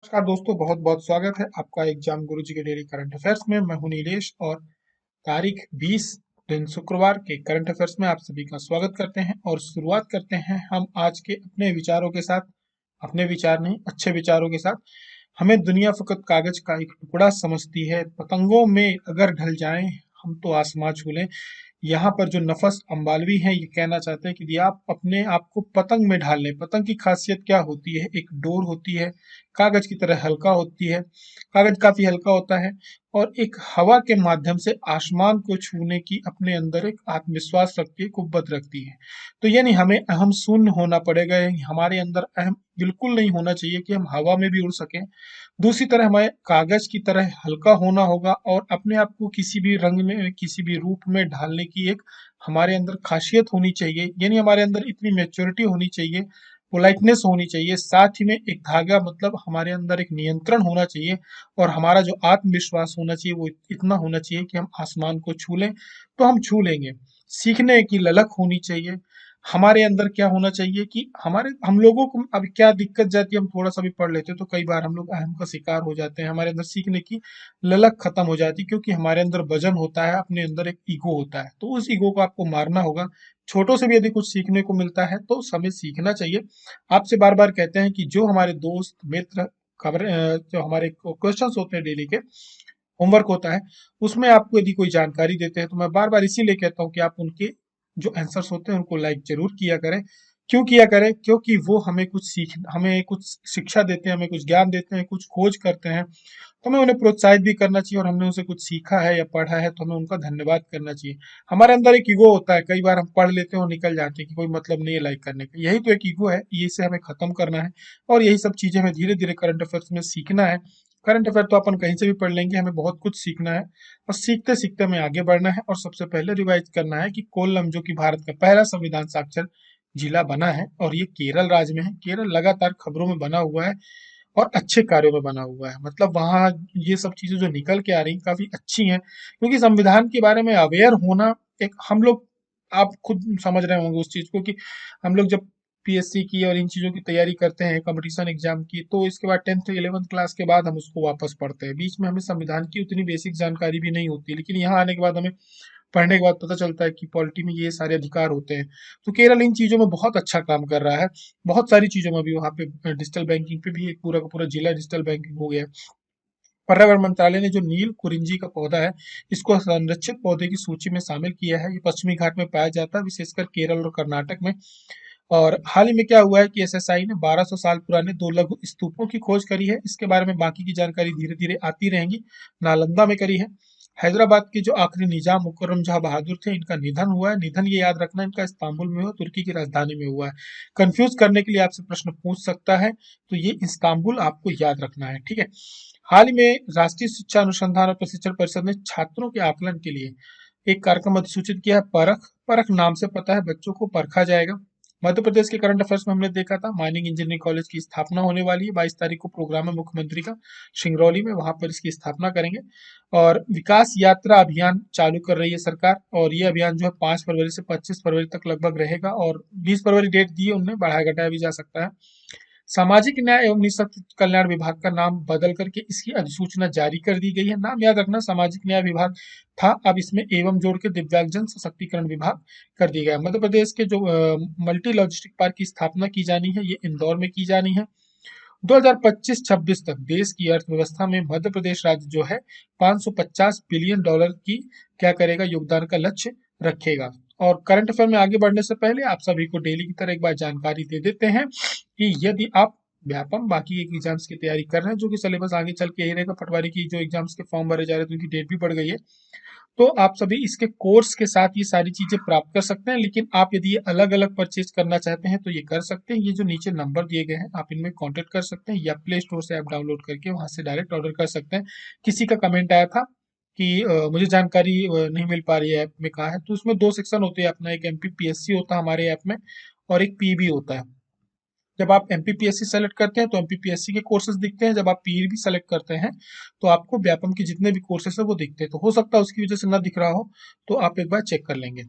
नमस्कार दोस्तों, बहुत बहुत स्वागत है आपका एग्जाम गुरुजी के डेली करंट अफेयर्स में। मैं हूं नीलेश और तारीख 20 दिन शुक्रवार के करंट अफेयर्स में आप सभी का स्वागत करते हैं और शुरुआत करते हैं हम आज के अपने विचारों के साथ। अपने विचार नहीं, अच्छे विचारों के साथ। हमें दुनिया फकत कागज का एक टुकड़ा समझती है, पतंगों में अगर ढल जाएं हम तो आसमां छू लें। यहाँ पर जो नफस अम्बालवी हैं ये कहना चाहते हैं कि यदि आप अपने आप को पतंग में ढाल लें। पतंग की खासियत क्या होती है? एक डोर होती है, कागज की तरह हल्का होती है, कागज काफी हल्का होता है और एक हवा के माध्यम से आसमान को छूने की अपने अंदर एक आत्मविश्वास रखती है, कुव्वत रखती है। तो यानी हमें अहम शून्य होना पड़ेगा, यानी हमारे अंदर अहम बिल्कुल नहीं होना चाहिए कि हम हवा में भी उड़ सकें। दूसरी तरह हमें कागज की तरह हल्का होना होगा और अपने आप को किसी भी रंग में, किसी भी रूप में ढालने की एक हमारे अंदर खासियत होनी चाहिए। यानी हमारे अंदर इतनी मैच्योरिटी होनी चाहिए, पोलाइटनेस होनी चाहिए, साथ ही में एक धागा मतलब हमारे अंदर एक नियंत्रण होना चाहिए और हमारा जो आत्मविश्वास होना चाहिए वो इतना होना चाहिए कि हम आसमान को छू लें तो हम छू लेंगे। सीखने की ललक होनी चाहिए। हमारे अंदर क्या होना चाहिए कि हम लोगों को अब क्या दिक्कत जाती है, हम थोड़ा सा भी पढ़ लेते हैं तो कई बार हम लोग अहम का शिकार हो जाते हैं। हमारे अंदर सीखने की ललक खत्म हो जाती है क्योंकि हमारे अंदर वजन होता है, अपने अंदर एक ईगो होता है। तो उस ईगो को आपको मारना होगा। छोटों से भी यदि कुछ सीखने को मिलता है तो हमें सीखना चाहिए। आपसे बार बार कहते हैं कि जो हमारे दोस्त मित्र खबर जो हमारे क्वेश्चंस होते हैं डेली के, होमवर्क होता है, उसमें आपको यदि कोई जानकारी देते हैं तो मैं बार बार इसीलिए कहता हूँ कि आप उनके जो आंसर्स होते हैं उनको लाइक जरूर किया करें। क्यों किया करें? क्योंकि वो हमें कुछ शिक्षा देते हैं, हमें कुछ ज्ञान देते हैं, कुछ खोज करते हैं। तो हमें उन्हें प्रोत्साहित भी करना चाहिए और हमने उनसे कुछ सीखा है या पढ़ा है तो हमें उनका धन्यवाद करना चाहिए। हमारे अंदर एक ईगो होता है, कई बार हम पढ़ लेते हैं और निकल जाते हैं कि कोई मतलब नहीं है लाइक करने का। यही तो एक ईगो है, ये इसे हमें खत्म करना है और यही सब चीजें हमें धीरे धीरे करंट अफेयर्स में सीखना है। करंट अफेयर तो अपन कहीं से भी पढ़ लेंगे, हमें बहुत कुछ सीखना है और सीखते सीखते हमें आगे बढ़ना है। और सबसे पहले रिवाइज करना है कि कोल्लम जो कि भारत का पहला संविधान साक्षर जिला बना है और ये केरल राज्य में है। केरल लगातार खबरों में बना हुआ है और अच्छे कार्यों में बना हुआ है, मतलब वहाँ ये सब चीजें जो निकल के आ रही काफी अच्छी हैं। क्योंकि संविधान के बारे में अवेयर होना एक हम लोग, आप खुद समझ रहे होंगे उस चीज को कि हम लोग जब पीएससी की और इन चीजों की तैयारी करते हैं, कंपटीशन एग्जाम की, तो इसके बाद 10th 11th क्लास के बाद हम उसको वापस पढ़ते हैं। बीच में हमें संविधान की उतनी बेसिक जानकारी भी नहीं होती, लेकिन यहाँ आने के बाद हमें पढ़ने के बाद पता चलता है कि पॉलिटी में ये सारे अधिकार होते हैं। तो केरल इन चीजों में बहुत अच्छा काम कर रहा है, बहुत सारी चीजों में भी। वहाँ पे डिजिटल बैंकिंग पे भी एक पूरा का पूरा जिला डिजिटल बैंकिंग हो गया है। पर्यावरण मंत्रालय ने जो नील कुरिंजी का पौधा है, इसको संरक्षित पौधे की सूची में शामिल किया है। ये पश्चिमी घाट में पाया जाता है, विशेषकर केरल और कर्नाटक में। और हाल ही में क्या हुआ है कि एसएसआई ने 1200 साल पुराने 2 लघु स्तूपों की खोज करी है। इसके बारे में बाकी की जानकारी धीरे धीरे आती रहेंगी। नालंदा में करी है। हैदराबाद के जो आखिरी निजाम मुकर्रम जहां बहादुर थे, इनका निधन हुआ है। निधन ये याद रखना, इनका इस्तांबुल में हुआ, तुर्की की राजधानी में हुआ है। कंफ्यूज करने के लिए आपसे प्रश्न पूछ सकता है, तो ये इस्तांबुल आपको याद रखना है, ठीक है। हाल ही में राष्ट्रीय शिक्षा अनुसंधान और प्रशिक्षण परिषद ने छात्रों के आकलन के लिए एक कार्यक्रम अधिसूचित किया है। परख परख नाम से पता है बच्चों को परखा जाएगा। मध्य प्रदेश के करंट अफेयर्स में हमने देखा था, माइनिंग इंजीनियरिंग कॉलेज की स्थापना होने वाली है। 22 तारीख को प्रोग्राम है मुख्यमंत्री का सिंगरौली में, वहां पर इसकी स्थापना करेंगे। और विकास यात्रा अभियान चालू कर रही है सरकार, और ये अभियान जो है 5 फरवरी से 25 फरवरी तक लगभग रहेगा और 20 फरवरी डेट दी है उन्होंने, बढ़ाया घटाया भी जा सकता है। सामाजिक न्याय एवं निःशक्त कल्याण विभाग का नाम बदल करके इसकी अधिसूचना जारी कर दी गई है। नाम याद रखना, सामाजिक न्याय विभाग था, अब इसमें एवं जोड़ के दिव्यांगजन सशक्तिकरण विभाग कर दिया गया। मध्य प्रदेश के जो मल्टी लॉजिस्टिक पार्क की स्थापना की जानी है, ये इंदौर में की जानी है। 2025-26 तक देश की अर्थव्यवस्था में मध्य प्रदेश राज्य जो है 550 बिलियन डॉलर की क्या करेगा, योगदान का लक्ष्य रखेगा। और करंट अफेयर में आगे बढ़ने से पहले आप सभी को डेली की तरह एक बार जानकारी दे देते हैं कि यदि आप व्यापम बाकी एक एग्जाम्स की तैयारी कर रहे हैं, जो कि सिलेबस आगे चल के यही रहेगा, पटवारी की जो एग्जाम्स के फॉर्म भरे जा रहे हैं तो उनकी डेट भी बढ़ गई है, तो आप सभी इसके कोर्स के साथ ये सारी चीजें प्राप्त कर सकते हैं। लेकिन आप यदि ये अलग अलग परचेज करना चाहते हैं तो ये कर सकते हैं। ये जो नीचे नंबर दिए गए हैं आप इनमें कांटेक्ट कर सकते हैं या प्ले स्टोर से ऐप डाउनलोड करके वहां से डायरेक्ट ऑर्डर कर सकते हैं। किसी का कमेंट आया था कि मुझे जानकारी नहीं मिल पा रही है ऐप में, कहा है, तो उसमें 2 सेक्शन होते हैं अपना, एक एमपीपीएससी होता है हमारे ऐप में और एक पीबी होता है। जब आप एमपीपीएससी सेलेक्ट करते हैं तो एमपीपीएससी के कोर्सेज दिखते हैं, जब आप पीईबी सेलेक्ट करते हैं तो आपको व्यापम के जितने भी कोर्सेज है वो दिखते हैं। तो हो सकता है उसकी वजह से ना दिख रहा हो, तो आप एक बार चेक कर लेंगे।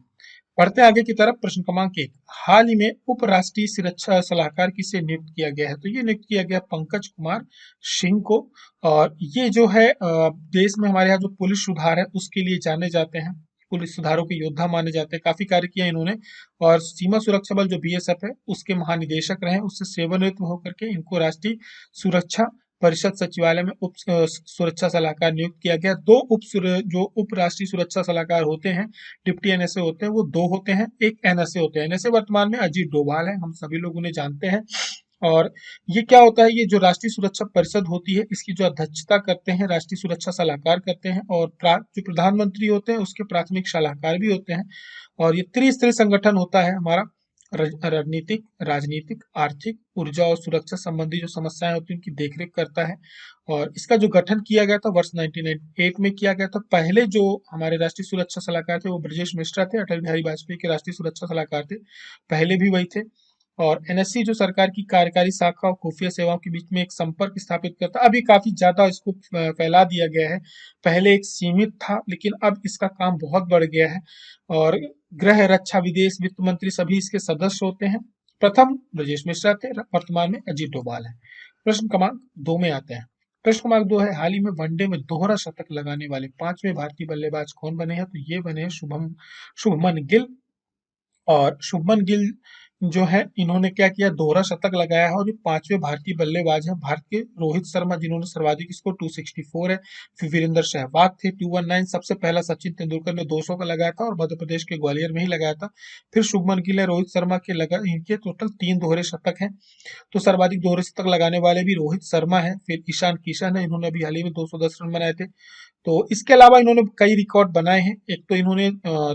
बढ़ते हैं आगे की तरफ। प्रश्न क्रमांक 1, हाल ही में उपराष्ट्रीय सुरक्षा सलाहकार किसे नियुक्त किया गया है? तो ये नियुक्त किया गया पंकज कुमार सिंह को। और ये जो है देश में हमारे यहाँ जो पुलिस सुधार है उसके लिए जाने जाते हैं, पुलिस सुधारों के योद्धा माने जाते हैं, काफी कार्य किया इन्होंने। और सीमा सुरक्षा बल जो बीएसएफ है उसके महानिदेशक रहे, उससे सेवानिवृत्त होकर के इनको राष्ट्रीय सुरक्षा परिषद सचिवालय में सुरक्षा सलाहकार नियुक्त किया गया। दो जो उप राष्ट्रीय सुरक्षा सलाहकार होते हैं, डिप्टी एनएसए होते हैं, वो दो होते हैं, एक एनएसए होते हैं। एनएसए वर्तमान में अजीत डोभाल है, हम सभी लोग उन्हें जानते हैं। और ये क्या होता है, ये जो राष्ट्रीय सुरक्षा परिषद होती है इसकी जो अध्यक्षता करते हैं राष्ट्रीय सुरक्षा सलाहकार करते हैं, और जो प्रधानमंत्री होते हैं उसके प्राथमिक सलाहकार भी होते हैं। और ये त्रिस्तरीय संगठन होता है हमारा, रणनीतिक, राजनीतिक, आर्थिक, ऊर्जा और सुरक्षा संबंधी जो समस्याएं होती हैं उनकी देखरेख करता है। और इसका जो गठन किया गया था वर्ष 1998 में किया गया था। पहले जो हमारे राष्ट्रीय सुरक्षा सलाहकार थे वो ब्रजेश मिश्रा थे, अटल बिहारी वाजपेयी के राष्ट्रीय सुरक्षा सलाहकार थे, पहले भी वही थे। और एनएससी जो सरकार की कार्यकारी शाखा और खुफिया सेवाओं के बीच में एक संपर्क स्थापित करता, अभी काफी ज्यादा इसको फैला दिया गया है। पहले एक सीमित था लेकिन अब इसका काम बहुत बढ़ गया है। और गृह, रक्षा, विदेश, वित्त मंत्री सभी इसके सदस्य होते हैं। प्रथम ब्रजेश मिश्रा थे, वर्तमान में अजीत डोभाल है। प्रश्न क्रमांक 2 में आते हैं। प्रश्न क्रमांक 2 है, हाल ही में वनडे में दोहरा शतक लगाने वाले पांचवें भारतीय बल्लेबाज कौन बने हैं? तो ये बने हैं शुभमन गिल। और शुभमन गिल जो है इन्होंने क्या किया, दोहरा शतक लगाया है। और ये पांचवें भारतीय बल्लेबाज हैं। भारत के रोहित शर्मा जिन्होंने सर्वाधिक स्कोर 264 है, फिर वीरेंद्र सहवाग थे 219, सबसे पहला सचिन तेंदुलकर ने 200 का लगाया था और मध्य प्रदेश के ग्वालियर में ही लगाया था। फिर शुभमन गिल है, रोहित शर्मा के लगा, इनके टोटल 3 दोहरे शतक हैं। तो सर्वाधिक दोहरे शतक लगाने वाले भी रोहित शर्मा है। फिर ईशान किशन है, इन्होंने अभी हाल ही में 210 रन बनाए थे। तो इसके अलावा इन्होंने कई रिकॉर्ड बनाए हैं। एक तो इन्होंने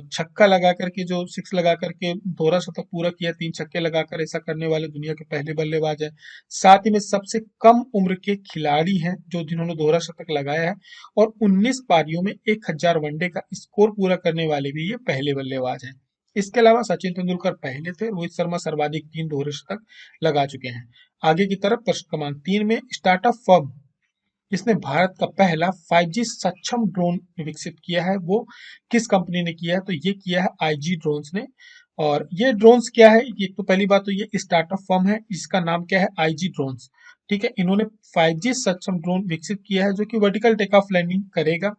छक्का लगा करके, जो सिक्स लगा करके दोहरा शतक पूरा किया, 3 छक्के लगाकर, ऐसा करने वाले दुनिया के पहले बल्लेबाज है। साथ ही में सबसे कम उम्र के खिलाड़ी हैं जो जिन्होंने दोहरा शतक लगाया है। और 19 पारियों में 1000 वनडे का स्कोर पूरा करने वाले भी ये पहले बल्लेबाज हैं। इसके अलावा सचिन तेंदुलकर पहले थे, रोहित शर्मा सर्वाधिक 3 दोहरे शतक लगा चुके हैं। आगे की तरफ प्रश्न क्रमांक 3 में, स्टार्टअप फर्म जिसने भारत का पहला 5G सक्षम ड्रोन विकसित किया है वो किस कंपनी ने किया है? तो ये किया है आईजी ड्रोन्स ने। और ये ड्रोन्स क्या है, ये तो पहली बात तो ये स्टार्टअप फर्म है, इसका नाम क्या है, आईजी ड्रोन्स। ठीक है, इन्होंने 5G सक्षम ड्रोन विकसित किया है जो कि वर्टिकल टेक ऑफ लैंडिंग करेगा।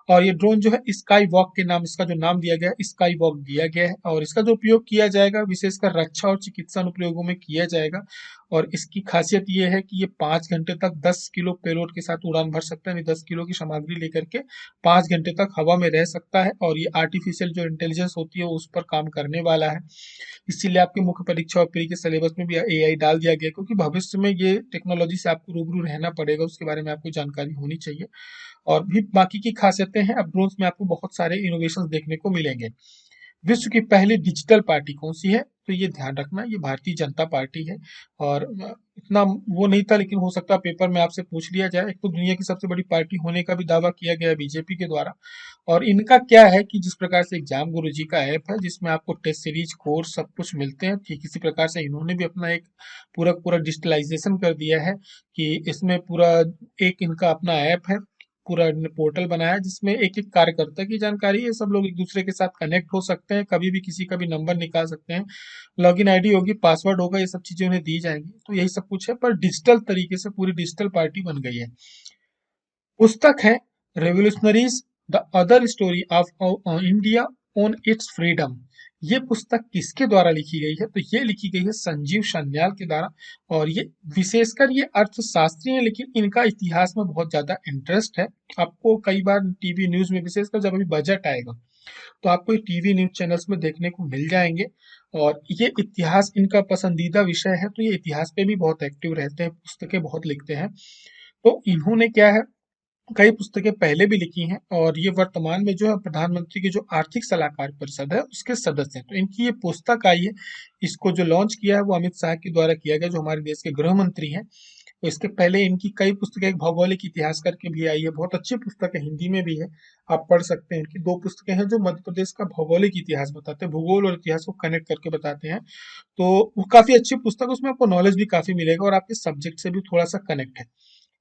और ये ड्रोन जो है स्काई वॉक के नाम, इसका जो नाम दिया गया है स्काई वॉक दिया गया है। और इसका जो उपयोग किया जाएगा विशेषकर रक्षा और चिकित्सा अनुप्रयोगों में किया जाएगा। और इसकी खासियत ये है कि ये 5 घंटे तक 10 किलो पेलोड के साथ उड़ान भर सकता है, यानी 10 किलो की सामग्री लेकर के 5 घंटे तक हवा में रह सकता है। और ये आर्टिफिशियल जो इंटेलिजेंस होती है उस पर काम करने वाला है। इसीलिए आपके मुख्य परीक्षा और प्री के सिलेबस में भी एआई डाल दिया गया, क्योंकि भविष्य में ये टेक्नोलॉजी से आपको रूबरू रहना पड़ेगा, उसके बारे में आपको जानकारी होनी चाहिए। और भी बाकी की खासियतें हैं। अब ड्रोन्स में आपको बहुत सारे इनोवेशंस देखने को मिलेंगे। विश्व की पहली डिजिटल पार्टी कौन सी है? तो ये ध्यान रखना, ये भारतीय जनता पार्टी है। और इतना वो नहीं था लेकिन हो सकता है पेपर में आपसे पूछ लिया जाए। एक तो दुनिया की सबसे बड़ी पार्टी होने का भी दावा किया गया बीजेपी के द्वारा। और इनका क्या है कि जिस प्रकार से एग्जाम गुरुजी का ऐप है जिसमें आपको टेस्ट सीरीज कोर्स सब कुछ मिलते हैं, ठीक इसी प्रकार से इन्होंने भी अपना एक पूरा पूरा डिजिटलाइजेशन कर दिया है कि इसमें पूरा एक इनका अपना ऐप है, पूरा पोर्टल बनाया है जिसमें एक एक कार्यकर्ता की जानकारी है। सब लोग एक दूसरे के साथ कनेक्ट हो सकते हैं, कभी भी किसी का भी नंबर निकाल सकते हैं, लॉगिन आईडी होगी, पासवर्ड होगा, ये सब चीजें उन्हें दी जाएंगी। तो यही सब कुछ है, पर डिजिटल तरीके से पूरी डिजिटल पार्टी बन गई है। पुस्तक है revolutionaries the other story of India on it's freedom. ये पुस्तक किसके द्वारा लिखी गई है? तो ये लिखी गई है संजीव सान्याल के द्वारा। और ये विशेषकर ये अर्थशास्त्री हैं लेकिन इनका इतिहास में बहुत ज्यादा इंटरेस्ट है। आपको कई बार टीवी न्यूज में, विशेषकर जब अभी बजट आएगा तो आपको ये टीवी न्यूज चैनल्स में देखने को मिल जाएंगे। और ये इतिहास इनका पसंदीदा विषय है, तो ये इतिहास पे भी बहुत एक्टिव रहते हैं, पुस्तकें बहुत लिखते हैं। तो इन्होंने क्या है, कई पुस्तकें पहले भी लिखी हैं। और ये वर्तमान में जो है प्रधानमंत्री की जो आर्थिक सलाहकार परिषद है उसके सदस्य हैं। तो इनकी ये पुस्तक आई है, इसको जो लॉन्च किया है वो अमित शाह के द्वारा किया गया, जो हमारे देश के गृह मंत्री हैं। तो इसके पहले इनकी कई पुस्तकें, एक भौगोलिक इतिहास करके भी आई है, बहुत अच्छी पुस्तक है, हिंदी में भी है, आप पढ़ सकते हैं। इनकी 2 पुस्तकें हैं जो मध्य प्रदेश का भौगोलिक इतिहास बताते हैं, भूगोल और इतिहास को कनेक्ट करके बताते हैं। तो वो काफी अच्छी पुस्तक है, उसमें आपको नॉलेज भी काफी मिलेगा और आपके सब्जेक्ट से भी थोड़ा सा कनेक्ट है।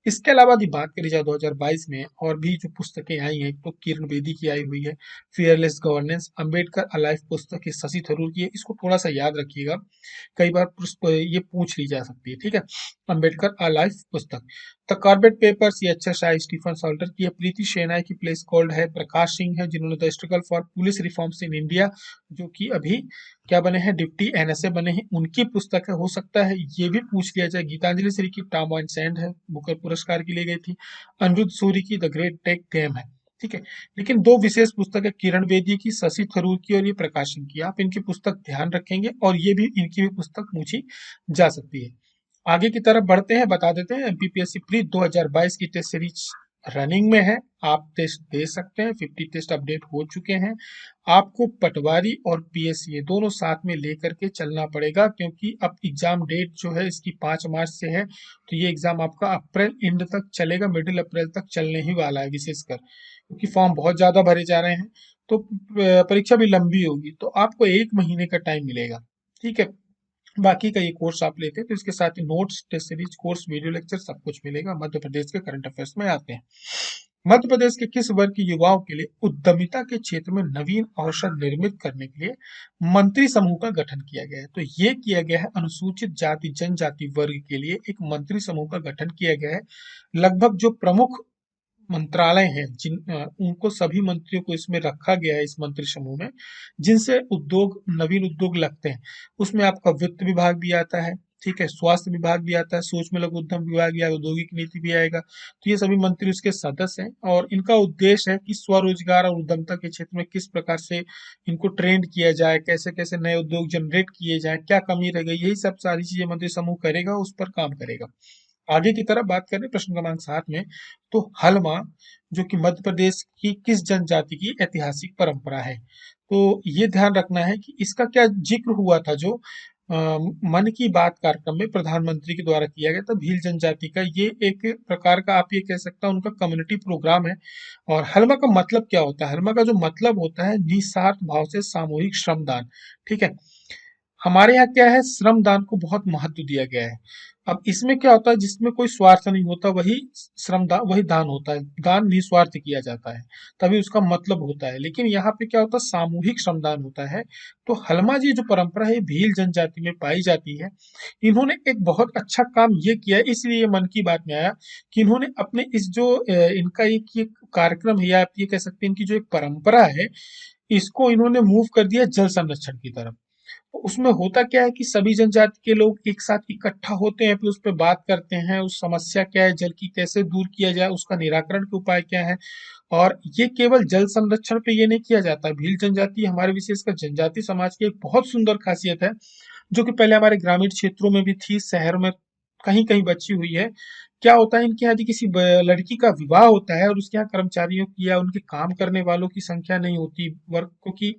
इसके अलावा यदि बात करी जाए 2022 में और भी जो पुस्तकें आई हैं, तो किरण बेदी की आई हुई है फियरलेस गवर्नेंस, अंबेडकर अलाइव पुस्तक है शशि थरूर की है, इसको थोड़ा सा याद रखिएगा, कई बार ये पूछ ली जा सकती है, ठीक है। अंबेडकर अलाइव पुस्तक। द कार्बेट पेपर्स, ये अच्छा शाह स्टीफन सॉल्टर की है। प्रीति शेनाई की प्लेस कॉल्ड है। प्रकाश सिंह है जिन्होंने the struggle for police reforms in India, जो कि अभी क्या बने हैं, डिप्टी एनएसए बने हैं, उनकी पुस्तक है। हो सकता है ये भी पूछ लिया जाए। गीतांजलि श्री की टॉम एंड सैंड है, बुकर पुरस्कार की ली गई थी। अनिरुद्ध सूरी की द ग्रेट टेक गेम है, ठीक है। लेकिन दो विशेष पुस्तक है, किरण बेदी की, शशि थरूर की, और ये प्रकाश सिंह की। आप इनकी पुस्तक ध्यान रखेंगे और ये भी, इनकी भी पुस्तक पूछी जा सकती है। आगे की तरफ बढ़ते हैं, बता देते हैं एमपीपीएससी प्री 2022 की टेस्ट सीरीज रनिंग में है। आप टेस्ट दे सकते हैं, 50 टेस्ट अपडेट हो चुके हैं। आपको पटवारी और पीएससी दोनों साथ में लेकर के चलना पड़ेगा, क्योंकि अब एग्जाम डेट जो है इसकी 5 मार्च से है, तो ये एग्जाम आपका अप्रैल एंड तक चलेगा, मिडिल अप्रैल तक चलने ही वाला है, विशेषकर क्योंकि फॉर्म बहुत ज्यादा भरे जा रहे हैं, तो परीक्षा भी लंबी होगी, तो आपको 1 महीने का टाइम मिलेगा, ठीक है। बाकी का ये कोर्स आप लेते हैं तो इसके साथ ही notes, test series, course, video lecture सब कुछ मिलेगा। मध्य प्रदेश के करंट अफेयर्स में आते हैं। मध्य प्रदेश के किस वर्ग के युवाओं के लिए उद्यमिता के क्षेत्र में नवीन अवसर निर्मित करने के लिए मंत्री समूह का गठन किया गया है? तो ये किया गया है अनुसूचित जाति जनजाति वर्ग के लिए एक मंत्री समूह का गठन किया गया है। लगभग जो प्रमुख मंत्रालय हैं उनको, सभी मंत्रियों को इसमें रखा गया है, इस मंत्री समूह में, जिनसे उद्योग, नवीन उद्योग लगते हैं। उसमें आपका वित्त विभाग भी आता है, ठीक है, स्वास्थ्य विभाग भी आता है, सूक्ष्म लघु उद्यम विभाग या औद्योगिक नीति भी आएगा। तो ये सभी मंत्री उसके सदस्य हैं और इनका उद्देश्य है कि स्वरोजगार और उद्यमता के क्षेत्र में किस प्रकार से इनको ट्रेंड किया जाए, कैसे कैसे नए उद्योग जनरेट किए जाए, क्या कमी रह गई, यही सब सारी चीजें मंत्री समूह करेगा, उस पर काम करेगा। आगे की तरफ बात करें प्रश्न क्रमांक 7 में, तो हलमा जो कि मध्य प्रदेश की किस जनजाति की ऐतिहासिक परंपरा है? तो ये ध्यान रखना है कि इसका क्या जिक्र हुआ था, जो अ, मन की बात कार्यक्रम में प्रधानमंत्री के द्वारा किया गया था। भील जनजाति का ये एक प्रकार का, आप ये कह सकते हैं, उनका कम्युनिटी प्रोग्राम है। और हलमा का मतलब क्या होता है? हलमा का जो मतलब होता है, निस्वार्थ भाव से सामूहिक श्रमदान, ठीक है। हमारे यहाँ क्या है, श्रम दान को बहुत महत्व दिया गया है। अब इसमें क्या होता है, जिसमें कोई स्वार्थ नहीं होता वही श्रम दान, वही दान होता है। दान निस्वार्थ किया जाता है, तभी उसका मतलब होता है। लेकिन यहाँ पे क्या होता है, सामूहिक श्रमदान होता है। तो हलमा जी जो परंपरा है भील जनजाति में पाई जाती है। इन्होंने एक बहुत अच्छा काम ये किया है, इसलिए ये मन की बात में आया कि इन्होंने अपने इस जो इनका एक ये कार्यक्रम है, या आप ये कह सकते हैं इनकी जो एक परंपरा है, इसको इन्होंने मूव कर दिया जल संरक्षण की तरफ। तो उसमें होता क्या है कि सभी जनजाति के लोग एक साथ इकट्ठा होते हैं, फिर उस पर बात करते हैं, उस समस्या क्या है, जल की कैसे दूर किया जाए, उसका निराकरण के उपाय क्या है। और ये केवल जल संरक्षण पे ये नहीं किया जाता है। भील जनजाति हमारे विशेषकर जनजाति समाज की एक बहुत सुंदर खासियत है, जो कि पहले हमारे ग्रामीण क्षेत्रों में भी थी, शहर में कहीं कहीं बची हुई है। क्या होता है, इनके यहाँ यदि किसी लड़की का विवाह होता है और उसके यहाँ कर्मचारियों की या उनके काम करने वालों की संख्या नहीं होती, वर्क, क्योंकि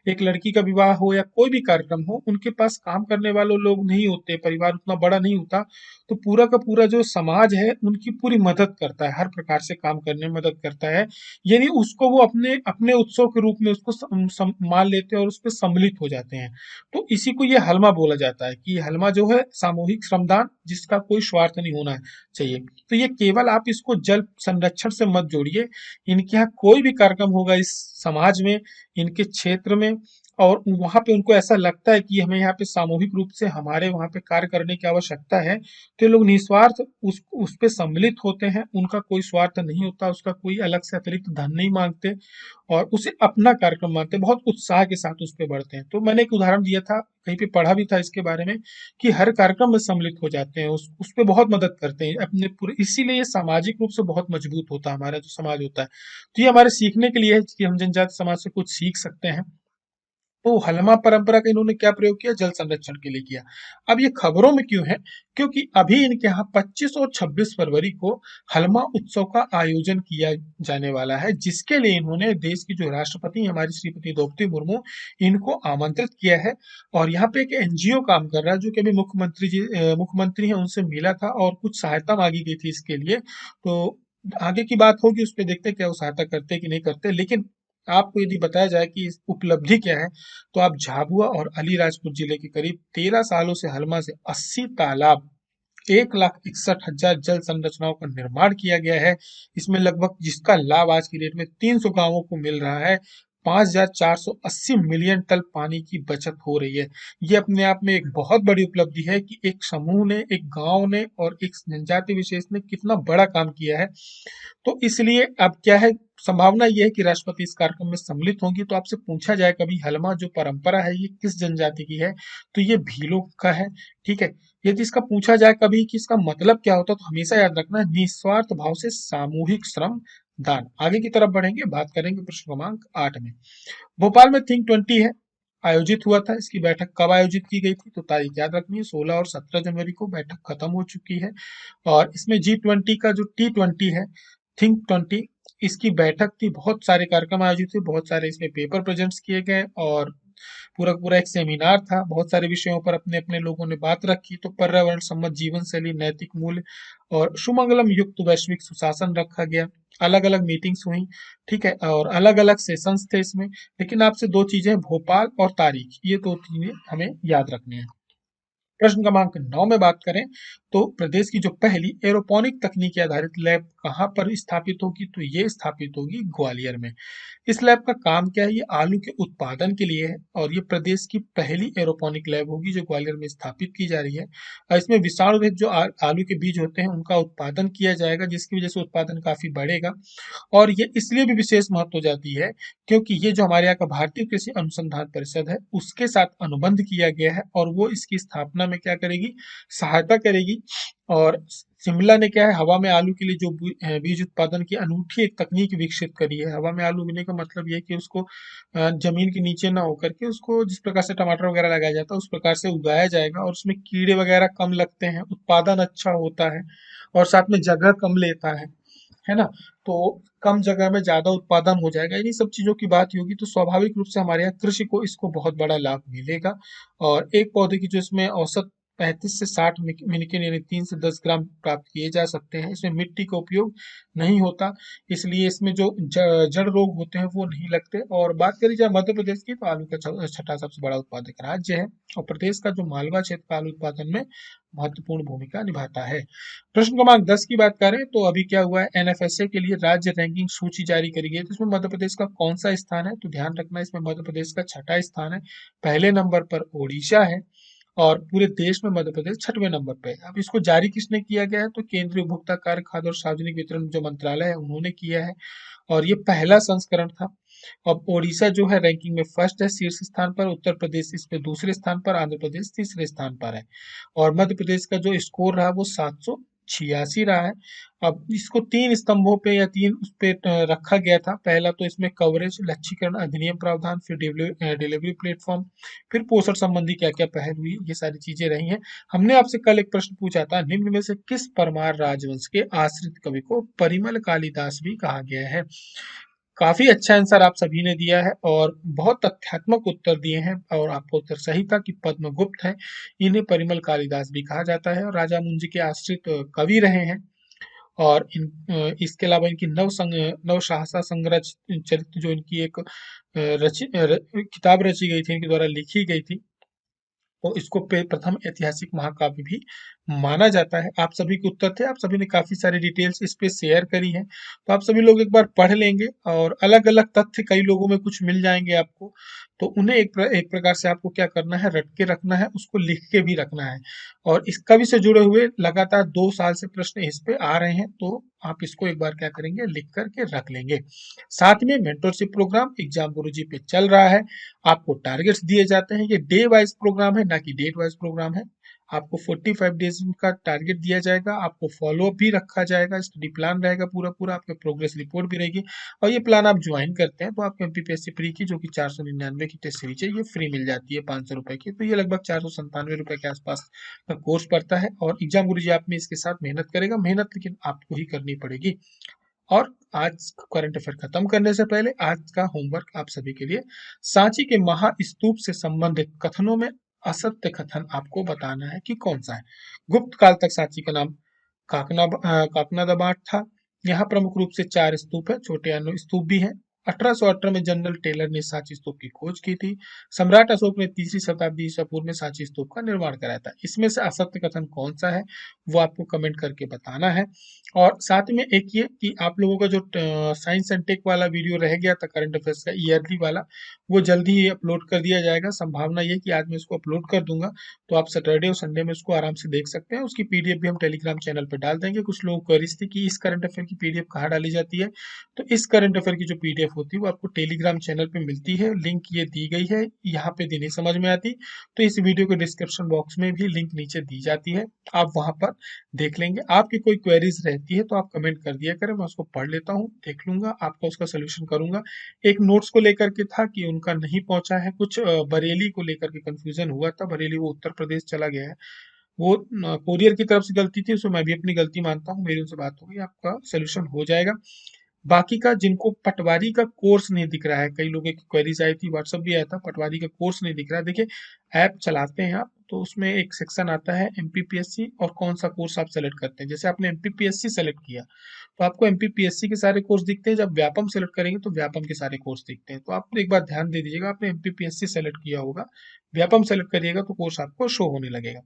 एक लड़की का विवाह हो या कोई भी कार्यक्रम हो, उनके पास काम करने वालों लोग नहीं होते, परिवार उतना बड़ा नहीं होता, तो पूरा का पूरा जो समाज है उनकी पूरी मदद करता है, हर प्रकार से काम करने में मदद करता है। यानी उसको वो अपने अपने उत्सव के रूप में उसको मान लेते हैं और उस पर सम्मिलित हो जाते हैं। तो इसी को ये हलमा बोला जाता है कि हलमा जो है सामूहिक श्रमदान, जिसका कोई स्वार्थ नहीं होना चाहिए। तो ये केवल, आप इसको जल संरक्षण से मत जोड़िए। इनके यहाँ कोई भी कार्यक्रम होगा इस समाज में, इनके क्षेत्र में, और वहां पे उनको ऐसा लगता है कि हमें यहाँ पे सामूहिक रूप से हमारे वहां पे कार्य करने की आवश्यकता है, तो ये लोग निस्वार्थ उस पे सम्मिलित होते हैं। उनका कोई स्वार्थ नहीं होता, उसका कोई अलग से अतिरिक्त धन नहीं मांगते और उसे अपना कार्यक्रम मानते हैं, बहुत उत्साह के साथ उस पे बढ़ते हैं। तो मैंने एक उदाहरण दिया था, कहीं पे पढ़ा भी था इसके बारे में, कि हर कार्यक्रम में सम्मिलित हो जाते हैं, उस पे बहुत मदद करते हैं अपने पूरे, इसीलिए ये सामाजिक रूप से बहुत मजबूत होता है हमारा जो समाज होता है। तो ये हमारे सीखने के लिए है कि हम जनजाति समाज से कुछ सीख सकते हैं। तो हलमा परंपरा का इन्होंने क्या प्रयोग किया, जल संरक्षण के लिए किया। अब ये खबरों में क्यों है, क्योंकि अभी इनके यहाँ 25 और 26 फरवरी को हलमा उत्सव का आयोजन किया जाने वाला है, जिसके लिए इन्होंने देश की जो राष्ट्रपति हमारी श्रीमती द्रौपदी मुर्मू, इनको आमंत्रित किया है। और यहाँ पे एक एनजीओ काम कर रहा है, जो कि अभी मुख्यमंत्री हैं उनसे मिला था और कुछ सहायता मांगी गई थी इसके लिए। तो आगे की बात होगी, उस पर देखते हैं क्या वो सहायता करते कि नहीं करते। लेकिन आपको यदि बताया जाए कि इस उपलब्धि क्या है, तो आप झाबुआ और अलीराजपुर जिले के करीब 13 सालों से हलमा से 80 तालाब 1,61,000 जल संरचनाओं का निर्माण किया गया है। इसमें लगभग जिसका लाभ आज की डेट में 300 गांवों को मिल रहा है। 5,480 मिलियन टन पानी की बचत हो रही है। ये अपने आप में एक बहुत बड़ी उपलब्धि है कि एक समूह ने, एक गांव ने और एक जनजाति विशेष ने कितना बड़ा काम किया है। तो इसलिए अब क्या है, संभावना यह है कि राष्ट्रपति इस कार्यक्रम में सम्मिलित होंगी। तो आपसे पूछा जाए कभी हलमा जो परंपरा है ये किस जनजाति की है, तो ये भीलों का है। ठीक है। यदि इसका पूछा जाए कभी कि इसका मतलब क्या होता है, तो हमेशा याद रखना निस्वार्थ भाव से सामूहिक श्रम दान। आगे की तरफ बढ़ेंगे, बात करेंगे प्रश्न क्रमांक 8 में। भोपाल में थिंक 20 है आयोजित हुआ था। इसकी बैठक कब आयोजित की गई थी, तो तारीख याद रखनी है, 16 और 17 जनवरी को बैठक खत्म हो चुकी है। और इसमें G20 का जो T20 है, थिंक 20, इसकी बैठक थी। बहुत सारे कार्यक्रम आयोजित हुए, बहुत सारे इसमें पेपर प्रेजेंट्स किए गए और पूरा पूरा एक सेमिनार था। बहुत सारे विषयों पर अपने अपने लोगों ने बात रखी। तो पर्यावरण सम्मत जीवन शैली, नैतिक मूल्य और सुमंगलम युक्त वैश्विक सुशासन रखा गया। अलग अलग मीटिंग्स हुई। ठीक है। और अलग अलग सेशंस थे इसमें। लेकिन आपसे दो चीजें, भोपाल और तारीख, ये दो चीजें हमें याद रखनी है। प्रश्न क्रमांक 9 में बात करें तो प्रदेश की जो पहली एरोपोनिक तकनीकी आधारित लैब कहाँ पर स्थापित होगी, तो ये स्थापित होगी ग्वालियर में। इस लैब का काम क्या है, ये आलू के उत्पादन के लिए है और ये प्रदेश की पहली एरोपोनिक लैब होगी जो ग्वालियर में स्थापित की जा रही है। इसमें विषाणु रहित जो आलू के बीज होते हैं उनका उत्पादन किया जाएगा, जिसकी वजह से उत्पादन काफी बढ़ेगा। और ये इसलिए भी विशेष महत्व हो जाती है क्योंकि ये जो हमारे यहाँ का भारतीय कृषि अनुसंधान परिषद है उसके साथ अनुबंध किया गया है और वो इसकी स्थापना में क्या करेगी, सहायता करेगी। और शिमला ने क्या है, हवा में आलू के लिए जो बीज उत्पादन की अनूठी एक तकनीक विकसित करी है। हवा में आलू उगने का मतलब ये है कि उसको जमीन के नीचे ना होकर के उसको जिस प्रकार से टमाटर वगैरह लगाया जाता है उस प्रकार से उगाया जाएगा और उसमें कीड़े वगैरह कम लगते हैं, उत्पादन अच्छा होता है और साथ में जगह कम लेता है ना। तो कम जगह में ज्यादा उत्पादन हो जाएगा। इन्हीं सब चीजों की बात होगी तो स्वाभाविक रूप से हमारे यहाँ कृषि को इसको बहुत बड़ा लाभ मिलेगा। और एक पौधे की जो इसमें औसत 35 से 60 मिनिकेन यानी 3 से 10 ग्राम प्राप्त किए जा सकते हैं। इसमें मिट्टी का उपयोग नहीं होता, इसलिए इसमें जो जड़ रोग होते हैं वो नहीं लगते। और बात करी जाए मध्य प्रदेश की, तो आलू का छठा सबसे बड़ा उत्पादक राज्य है और प्रदेश का जो मालवा क्षेत्र का आलू उत्पादन में महत्वपूर्ण भूमिका निभाता है। प्रश्न क्रमांक 10 की बात करें तो अभी क्या हुआ है, एनएफएसए के लिए राज्य रैंकिंग सूची जारी करी गई है। तो इसमें मध्य प्रदेश का कौन सा स्थान है, तो ध्यान रखना इसमें मध्य प्रदेश का छठा स्थान है। पहले नंबर पर ओडिशा है और पूरे देश में मध्य प्रदेश 6वें नंबर पे है। अब इसको जारी किसने किया गया है, तो केंद्रीय उपभोक्ता कार्य, खाद्य और सार्वजनिक वितरण जो मंत्रालय है उन्होंने किया है और ये पहला संस्करण था। अब ओडिशा जो है रैंकिंग में फर्स्ट है, शीर्ष स्थान पर। उत्तर प्रदेश इस पे दूसरे स्थान पर, आंध्र प्रदेश तीसरे स्थान पर है। और मध्य प्रदेश का जो स्कोर रहा वो 786 रहा है। अब इसको तीन स्तंभों पे या तीन उस पे रखा गया था। पहला तो इसमें कवरेज, लक्ष्यीकरण, अधिनियम प्रावधान, फिर डिलीवरी प्लेटफॉर्म, फिर पोषण संबंधी क्या क्या पहल हुई, ये सारी चीजें रही हैं। हमने आपसे कल एक प्रश्न पूछा था, निम्न में से किस परमार राजवंश के आश्रित कवि को परिमल कालिदास भी कहा गया है। काफी अच्छा आंसर आप सभी ने दिया है और बहुत तथ्यात्मक उत्तर दिए हैं और आपका उत्तर सही था कि पद्मगुप्त है, इन्हें परिमल कालिदास भी कहा जाता है और राजा मुंज के आश्रित कवि रहे हैं। और इसके अलावा इनकी नव सहसा संग्रह चरित्र जो इनकी एक किताब रची गई थी, इनके द्वारा लिखी गई थी, तो इसको प्रथम ऐतिहासिक महाकाव्य भी माना जाता है। आप सभी के उत्तर थे, आप सभी ने काफी सारी डिटेल्स इस पे शेयर करी है, तो आप सभी लोग एक बार पढ़ लेंगे और अलग अलग तथ्य कई लोगों में कुछ मिल जाएंगे आपको। तो उन्हें एक प्रकार से आपको क्या करना है, रट के रखना है, उसको लिख के भी रखना है। और इस कवि से जुड़े हुए लगातार 2 साल से प्रश्न इस पे आ रहे हैं, तो आप इसको एक बार क्या करेंगे, लिख करके रख लेंगे। साथ में मेंटरशिप प्रोग्राम एग्जाम गुरुजी पे चल रहा है। आपको टारगेट्स दिए जाते हैं, ये डे वाइज प्रोग्राम है ना कि डेट वाइज प्रोग्राम है। आपको 45 डेज का टारगेट दिया जाएगा, आपको फॉलो अप भी रखा जाएगा, स्टडी प्लान रहेगा पूरा पूरा, आपके प्रोग्रेस रिपोर्ट भी रहेगी। और ये प्लान आप ज्वाइन करते हैं तो आपको एमपीपीएससी प्री की जो कि 499 की टेस्ट सीरीज है ये फ्री मिल जाती है 500 रुपए की। तो ये लगभग 497 रुपए के आसपास का कोर्स पड़ता है और एग्जाम गुरुजी आप में इसके साथ मेहनत करेगा। मेहनत लेकिन आपको ही करनी पड़ेगी। और आज करंट अफेयर खत्म करने से पहले आज का होमवर्क आप सभी के लिए, सांची के महास्तूप से संबंधित कथनों में असत्य कथन आपको बताना है कि कौन सा है। गुप्त काल तक सांची का नाम काकनादबाट था। यहाँ प्रमुख रूप से 4 स्तूप है, छोटे अन्य स्तूप भी हैं। 1818 में जनरल टेलर ने सांची स्तूप की खोज की थी। सम्राट अशोक ने 3री शताब्दी ईसा पूर्व में सांची स्तूप का निर्माण कराया था। इसमें से असत्य कथन कौन सा है वो आपको कमेंट करके बताना है। और साथ में एक ये कि आप लोगों का जो साइंस एंड टेक वाला वीडियो रह गया था करंट अफेयर्स का ईयरली वाला, वो जल्दी ही अपलोड कर दिया जाएगा। संभावना ये कि आज मैं इसको अपलोड कर दूंगा, तो आप सैटरडे और संडे में इसको आराम से देख सकते हैं। उसकी पीडीएफ भी हम टेलीग्राम चैनल पर डाल देंगे। कुछ लोगों को क्वेरीज थी कि इस करंट अफेयर की पीडीएफ कहाँ डाली जाती है, तो इस करंट अफेयर की जो पीडीएफ होती है वो आपको टेलीग्राम चैनल पे मिलती है। लिंक ये दी गई है, यहाँ पे दी नहीं समझ में आती तो इस वीडियो के डिस्क्रिप्शन बॉक्स में भी लिंक नीचे दी जाती है, आप वहां पर देख लेंगे। आपकी कोई क्वेरीज रहती है तो आप कमेंट कर दिया करें, मैं उसको पढ़ लेता हूँ, देख लूंगा, आपका उसका सोल्यूशन करूंगा। एक नोट्स को लेकर के था कि उनका नहीं पहुंचा है, कुछ बरेली को लेकर के कंफ्यूजन हुआ था। बरेली वो उत्तर प्रदेश चला गया है, वो कोरियर की तरफ से गलती थी, उसमें मैं भी अपनी गलती मानता हूँ। मेरी उनसे बात होगी, आपका सोल्यूशन हो जाएगा। बाकी का जिनको पटवारी का कोर्स नहीं दिख रहा है, कई लोगों की क्वेरीज आई थी, व्हाट्सएप भी आया था, पटवारी का कोर्स नहीं दिख रहा है। देखिए, ऐप चलाते हैं आप तो उसमें एक सेक्शन आता है एमपीपीएससी और कौन सा कोर्स आप सेलेक्ट करते हैं। जैसे आपने एमपीपीएससी सेलेक्ट किया तो आपको एमपीपीएससी के सारे कोर्स दिखते हैं। जब व्यापम सेलेक्ट करेंगे तो व्यापम के सारे कोर्स दिखते हैं। तो आप एक बार ध्यान दे दीजिएगा, आपने एमपीपीएससी सेलेक्ट किया होगा, व्यापम सेलेक्ट करिएगा तो कोर्स आपको शो होने लगेगा।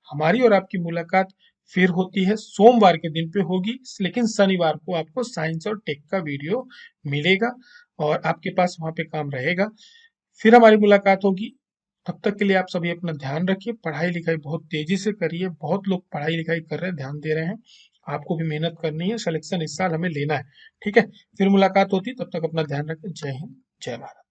हमारी और आपकी मुलाकात फिर होती है सोमवार के दिन पे होगी, लेकिन शनिवार को आपको साइंस और टेक का वीडियो मिलेगा और आपके पास वहां पे काम रहेगा। फिर हमारी मुलाकात होगी। तब तक के लिए आप सभी अपना ध्यान रखिए, पढ़ाई लिखाई बहुत तेजी से करिए। बहुत लोग पढ़ाई लिखाई कर रहे हैं, ध्यान दे रहे हैं, आपको भी मेहनत करनी है। सिलेक्शन इस साल हमें लेना है, ठीक है। फिर मुलाकात होती, तब तक अपना ध्यान रखें। जय हिंद, जय भारत।